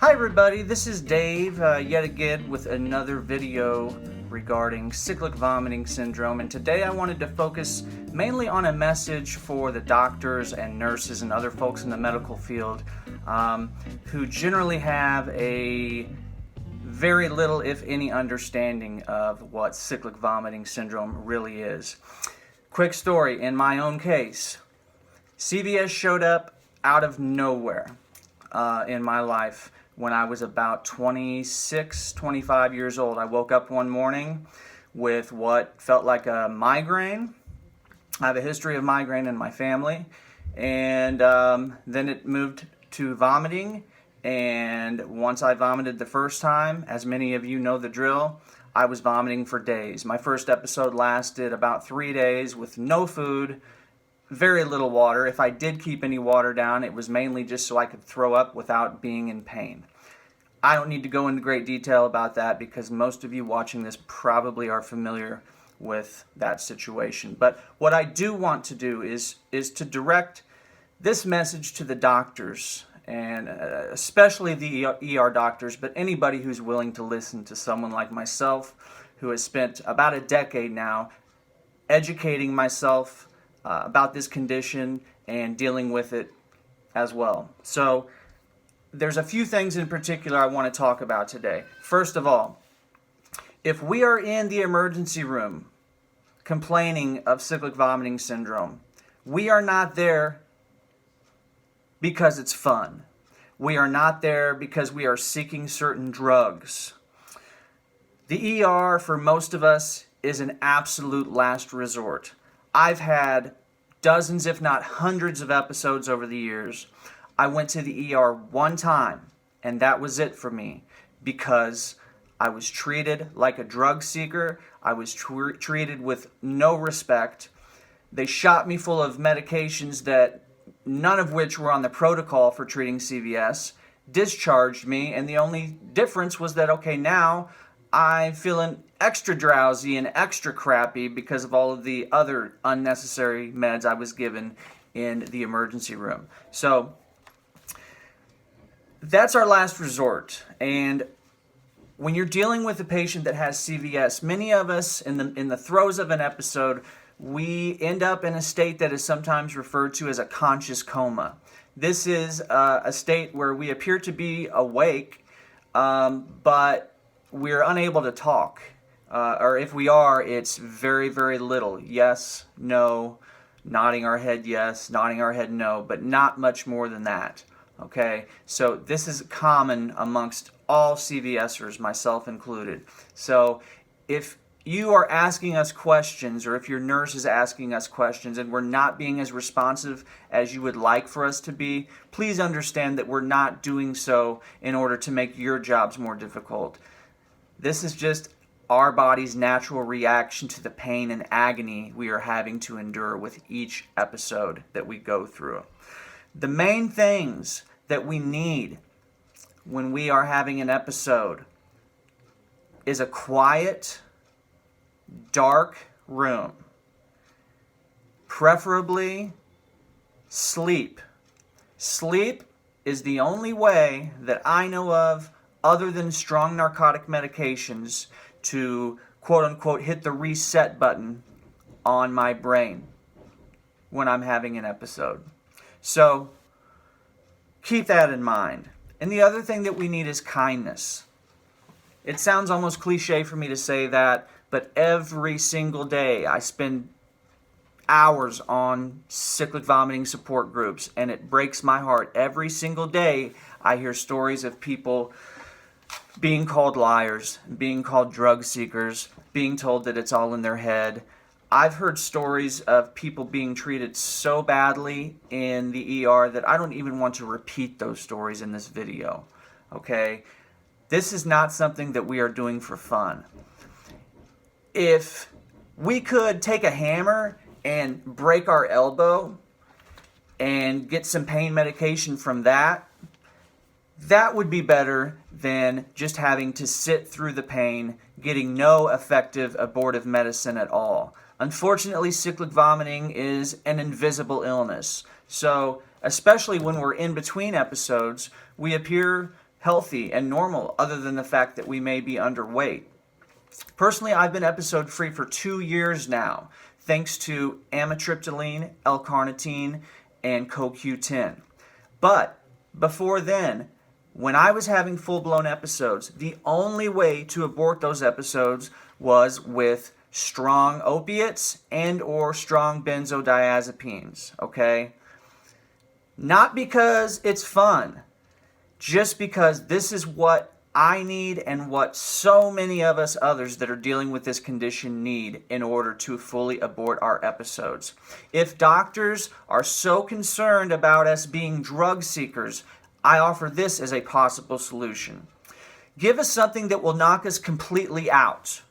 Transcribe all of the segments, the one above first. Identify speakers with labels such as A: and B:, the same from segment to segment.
A: Hi everybody, this is Dave yet again with another video regarding cyclic vomiting syndrome, and today I wanted to focus mainly on a message for the doctors and nurses and other folks in the medical field who generally have a very little, if any, understanding of what cyclic vomiting syndrome really is. Quick story, in my own case, CVS showed up out of nowhere in my life when I was about 26, 25 years old. I woke up one morning with what felt like a migraine. I have a history of migraine in my family, and then it moved to vomiting, and once I vomited the first time, as many of you know the drill, I was vomiting for days. My first episode lasted about 3 days with no food, very little water. If I did keep any water down, it was mainly just so I could throw up without being in pain. I don't need to go into great detail about that because most of you watching this probably are familiar with that situation. But what I do want to do is to direct this message to the doctors, and especially the ER doctors, but anybody who's willing to listen to someone like myself who has spent about a decade now educating myself about this condition and dealing with it as well. So there's a few things in particular I want to talk about today. First of all, if we are in the emergency room complaining of cyclic vomiting syndrome, we are not there because it's fun. We are not there because we are seeking certain drugs. The ER, for most of us, is an absolute last resort. I've had dozens, if not hundreds, of episodes over the years. I went to the ER one time, and that was it for me, because I was treated like a drug seeker. I was treated with no respect. They shot me full of medications that none of which were on the protocol for treating CVS, discharged me, and the only difference was that, okay, now I'm feeling extra drowsy and extra crappy because of all of the other unnecessary meds I was given in the emergency room. So that's our last resort. And when you're dealing with a patient that has CVS, many of us in the throes of an episode, we end up in a state that is sometimes referred to as a conscious coma. This is a state where we appear to be awake, but we're unable to talk. Or if we are, it's very, very little. Yes, no, nodding our head yes, nodding our head no, but not much more than that. Okay, so this is common amongst all CVSers, myself included. So if you are asking us questions, or if your nurse is asking us questions and we're not being as responsive as you would like for us to be, please understand that we're not doing so in order to make your jobs more difficult. This is just our body's natural reaction to the pain and agony we are having to endure with each episode that we go through. The main things that we need when we are having an episode is a quiet, dark room, preferably sleep. Sleep is the only way that I know of, other than strong narcotic medications, to quote-unquote hit the reset button on my brain when I'm having an episode. So keep that in mind. And the other thing that we need is kindness. It sounds almost cliche for me to say that, but every single day I spend hours on cyclic vomiting support groups, and it breaks my heart. Every single day I hear stories of people being called liars, being called drug seekers, being told that it's all in their head. I've heard stories of people being treated so badly in the ER that I don't even want to repeat those stories in this video. Okay? This is not something that we are doing for fun. If we could take a hammer and break our elbow and get some pain medication from that, that would be better than just having to sit through the pain, getting no effective abortive medicine at all. Unfortunately, cyclic vomiting is an invisible illness. So, especially when we're in between episodes, we appear healthy and normal other than the fact that we may be underweight. Personally, I've been episode free for 2 years now, thanks to amitriptyline, L-Carnitine, and CoQ10. But before then, when I was having full-blown episodes, the only way to abort those episodes was with strong opiates and or strong benzodiazepines, okay? Not because it's fun, just because this is what I need and what so many of us others that are dealing with this condition need in order to fully abort our episodes. If doctors are so concerned about us being drug seekers, I offer this as a possible solution. Give us something that will knock us completely out.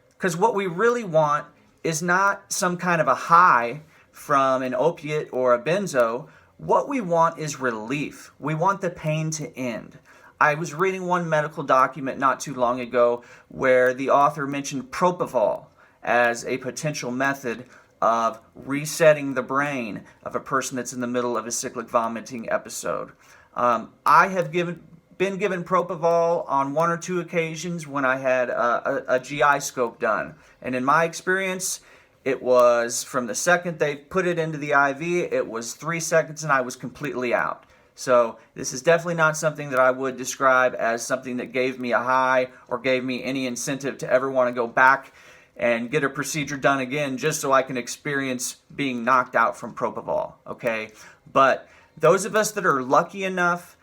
A: Because what we really want is not some kind of a high from an opiate or a benzo. What we want is relief. We want the pain to end. I was reading one medical document not too long ago where the author mentioned propofol as a potential method of resetting the brain of a person that's in the middle of a cyclic vomiting episode. I have been given propofol on 1 or 2 occasions when I had a GI scope done. And in my experience, it was from the second they put it into the IV, it was 3 seconds and I was completely out. So this is definitely not something that I would describe as something that gave me a high or gave me any incentive to ever want to go back and get a procedure done again just so I can experience being knocked out from propofol, okay? But those of us that are lucky enough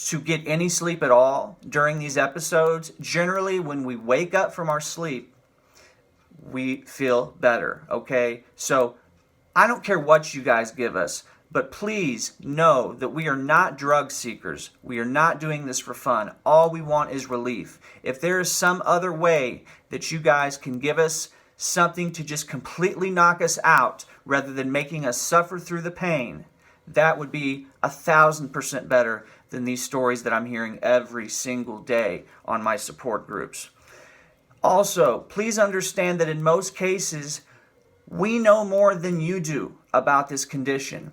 A: to get any sleep at all during these episodes, generally when we wake up from our sleep, we feel better, okay? So I don't care what you guys give us, but please know that we are not drug seekers. We are not doing this for fun. All we want is relief. If there is some other way that you guys can give us something to just completely knock us out rather than making us suffer through the pain, that would be 1,000% better than these stories that I'm hearing every single day on my support groups. Also, please understand that in most cases, we know more than you do about this condition.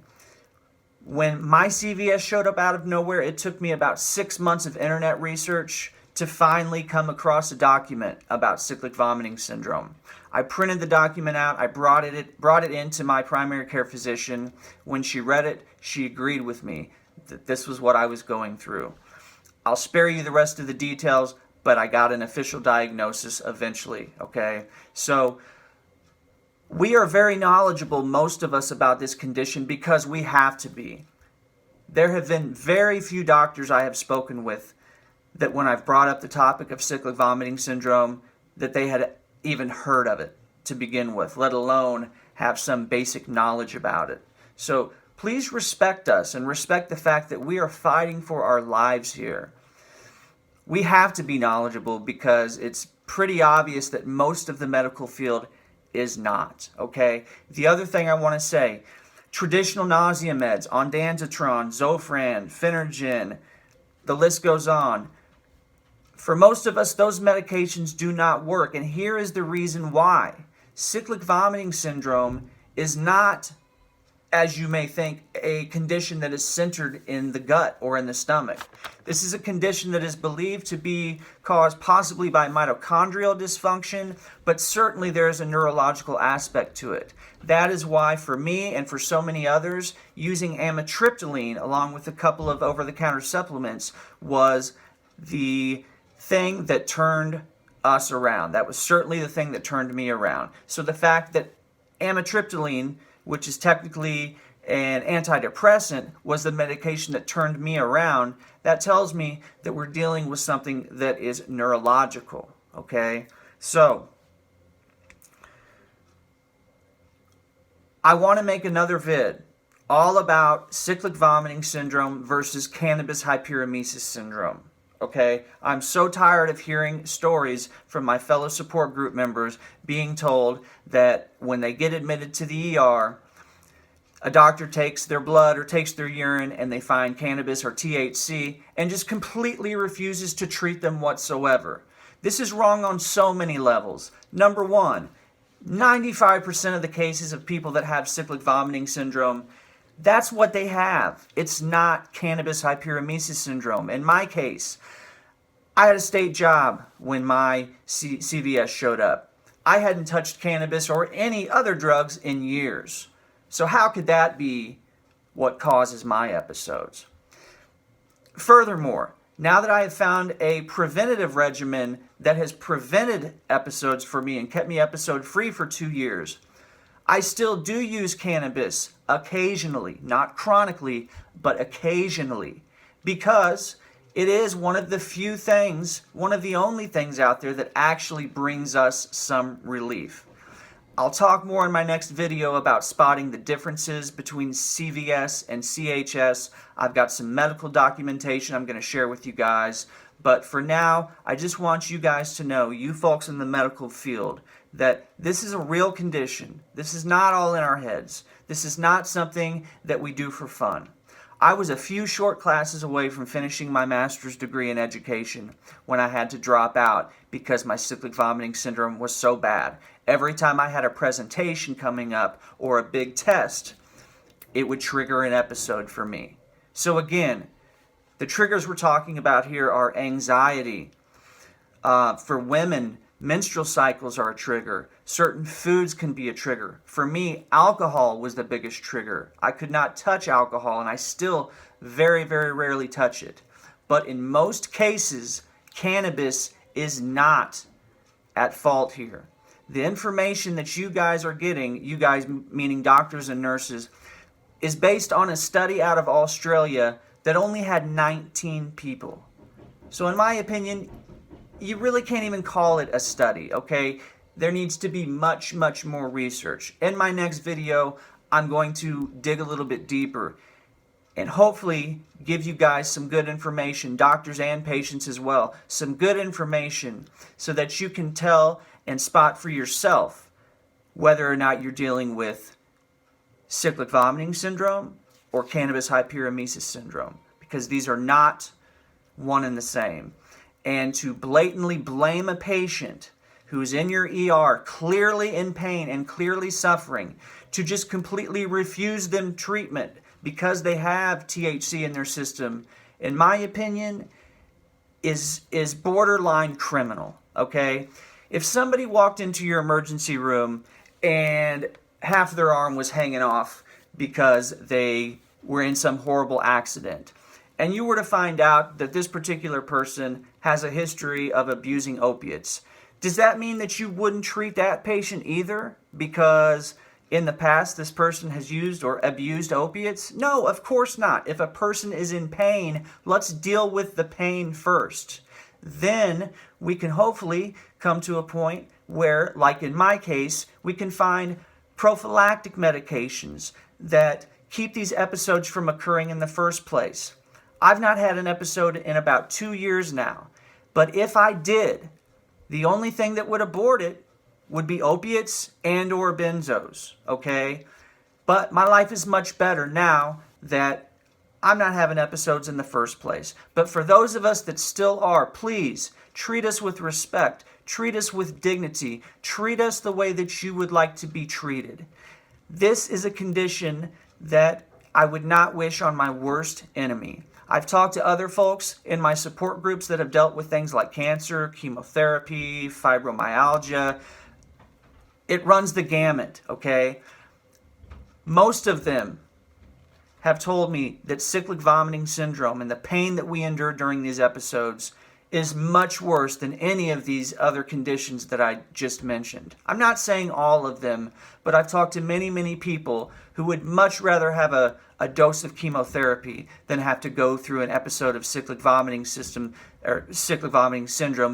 A: When my CVS showed up out of nowhere, it took me about 6 months of internet research to finally come across a document about cyclic vomiting syndrome. I printed the document out, I brought it into my primary care physician. When she read it, she agreed with me that this was what I was going through. I'll spare you the rest of the details, but I got an official diagnosis eventually, okay? So we are very knowledgeable, most of us, about this condition because we have to be. There have been very few doctors I have spoken with that when I've brought up the topic of cyclic vomiting syndrome, that they had even heard of it to begin with, let alone have some basic knowledge about it. So please respect us and respect the fact that we are fighting for our lives here. We have to be knowledgeable because it's pretty obvious that most of the medical field is not, okay? The other thing I want to say, traditional nausea meds, ondansetron, Zofran, Phenergen, the list goes on. For most of us, those medications do not work, and here is the reason why. Cyclic vomiting syndrome is not, as you may think, a condition that is centered in the gut or in the stomach. This is a condition that is believed to be caused possibly by mitochondrial dysfunction, but certainly there is a neurological aspect to it. That is why for me and for so many others, using amitriptyline along with a couple of over-the-counter supplements was the thing that turned us around. That was certainly the thing that turned me around. So the fact that amitriptyline, which is technically an antidepressant, was the medication that turned me around, that tells me that we're dealing with something that is neurological, okay? So, I want to make another vid all about cyclic vomiting syndrome versus cannabis hyperemesis syndrome. Okay, I'm so tired of hearing stories from my fellow support group members being told that when they get admitted to the ER, a doctor takes their blood or takes their urine and they find cannabis or THC and just completely refuses to treat them whatsoever. This is wrong on so many levels. Number one, 95% of the cases of people that have cyclic vomiting syndrome That's what they have. It's not cannabis hyperemesis syndrome. In my case, I had a state job when my CVS showed up. I hadn't touched cannabis or any other drugs in years. So how could that be what causes my episodes? Furthermore, now that I have found a preventative regimen that has prevented episodes for me and kept me episode free for 2 years, I still do use cannabis occasionally, not chronically, but occasionally, because it is one of the few things, one of the only things out there that actually brings us some relief. I'll talk more in my next video about spotting the differences between CVS and CHS. I've got some medical documentation I'm going to share with you guys. But for now, I just want you guys to know, you folks in the medical field, that this is a real condition. This is not all in our heads. This is not something that we do for fun. I was a few short classes away from finishing my master's degree in education when I had to drop out because my cyclic vomiting syndrome was so bad. Every time I had a presentation coming up or a big test, it would trigger an episode for me. So again, the triggers we're talking about here are anxiety. For women, menstrual cycles are a trigger. Certain foods can be a trigger. For me, alcohol was the biggest trigger. I could not touch alcohol, and I still very, very rarely touch it. But in most cases, cannabis is not at fault here. The information that you guys are getting, you guys meaning doctors and nurses, is based on a study out of Australia that only had 19 people. So in my opinion, you really can't even call it a study, okay? There needs to be much, much more research. In my next video, I'm going to dig a little bit deeper and hopefully give you guys some good information, doctors and patients as well, some good information so that you can tell and spot for yourself whether or not you're dealing with cyclic vomiting syndrome or cannabis hyperemesis syndrome, because these are not one and the same. And to blatantly blame a patient who's in your ER clearly in pain and clearly suffering, to just completely refuse them treatment because they have THC in their system, in my opinion, is borderline criminal, okay? If somebody walked into your emergency room and half their arm was hanging off because they were in some horrible accident, and you were to find out that this particular person has a history of abusing opiates, does that mean that you wouldn't treat that patient either because in the past this person has used or abused opiates? No, of course not. If a person is in pain, let's deal with the pain first. Then we can hopefully come to a point where, like in my case, we can find prophylactic medications that keep these episodes from occurring in the first place. I've not had an episode in about 2 years now, but if I did, the only thing that would abort it would be opiates and or benzos, okay? But my life is much better now that I'm not having episodes in the first place. But for those of us that still are, please treat us with respect, treat us with dignity, treat us the way that you would like to be treated. This is a condition that I would not wish on my worst enemy. I've talked to other folks in my support groups that have dealt with things like cancer, chemotherapy, fibromyalgia. It runs the gamut, okay? Most of them have told me that cyclic vomiting syndrome and the pain that we endure during these episodes is much worse than any of these other conditions that I just mentioned. I'm not saying all of them, but I've talked to many, many people who would much rather have a dose of chemotherapy than have to go through an episode of cyclic vomiting syndrome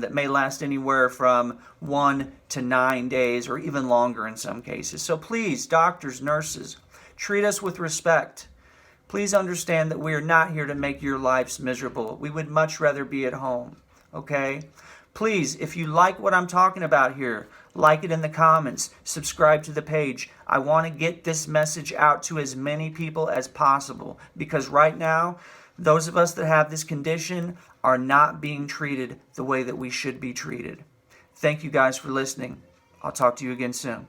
A: that may last anywhere from 1 to 9 days or even longer in some cases. So please, doctors, nurses, treat us with respect. Please understand that we are not here to make your lives miserable. We would much rather be at home, okay? Please, if you like what I'm talking about here, like it in the comments, subscribe to the page. I want to get this message out to as many people as possible because right now, those of us that have this condition are not being treated the way that we should be treated. Thank you guys for listening. I'll talk to you again soon.